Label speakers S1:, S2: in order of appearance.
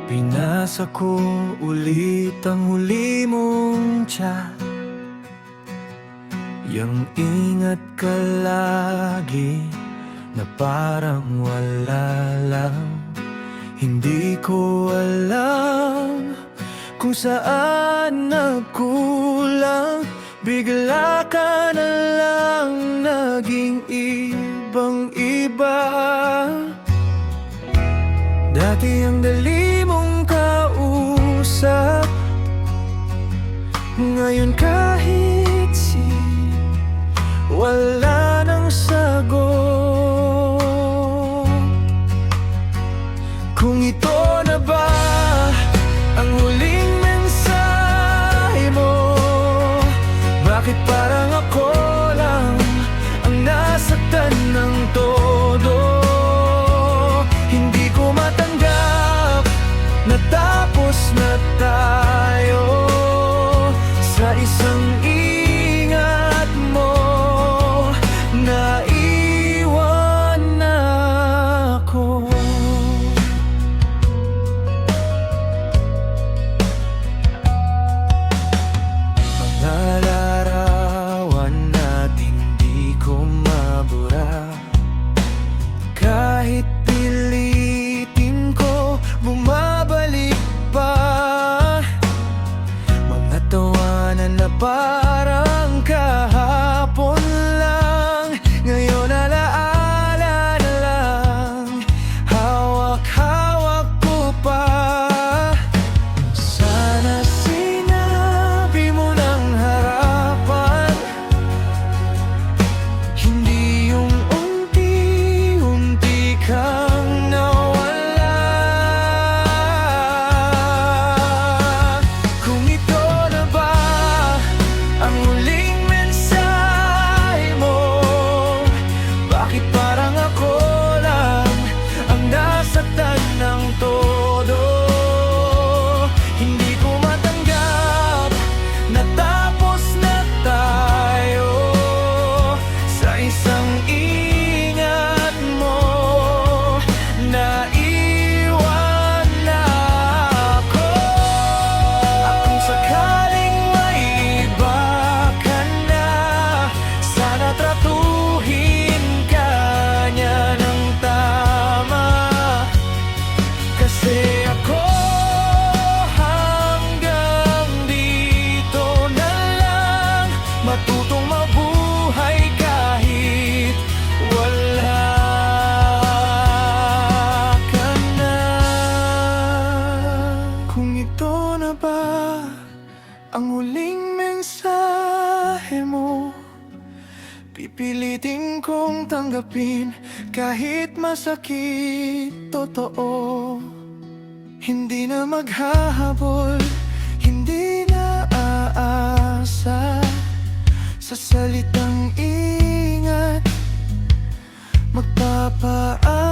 S1: Pinasa ko ulit ang huli mong chat. Yang ingat ka lagi na parang wala lang. Hindi ko alam kung saan nagkulang. Bigla ka na lang naging ibang iba. Dati ang dali mong kausap, ngayon kahit wala nang sagot. Kung ito na ba ang huling mensahe mo, bakit parang ako lang ang nasaktan ng todo? Hindi ko matanggap na tapos na tayo sa isang ingat mo. Naiwan na ako. Mga larawan natin di ko mabura. Kahit pilitin ko, bumabalik pa. Mga tawanan na parang kahapon lang, ngayon alaala na lang. Hawak-hawak ko pa. Sana sinabi mo ng harapan, hindi yung unti-unti kang nawala. Kung ito na ba ang huling mensahe mo, bakit parang ako lang ang nasaktan ng todo? Hindi ko matanggap na tapos na tayo sa isang ingat mo. Naiwan na ako. At kung sakaling may iba ka na, sana tratuhin ka niya ng tama. Kasi ako hanggang dito na lang, matutong mabuhay kahit wala ka na. Kung ito na ba ang huling mensahe mo, pipilitin kong tanggapin kahit masakit. Totoo, hindi na maghahabol, hindi na aasa sa salitang ingat. Magpapaalala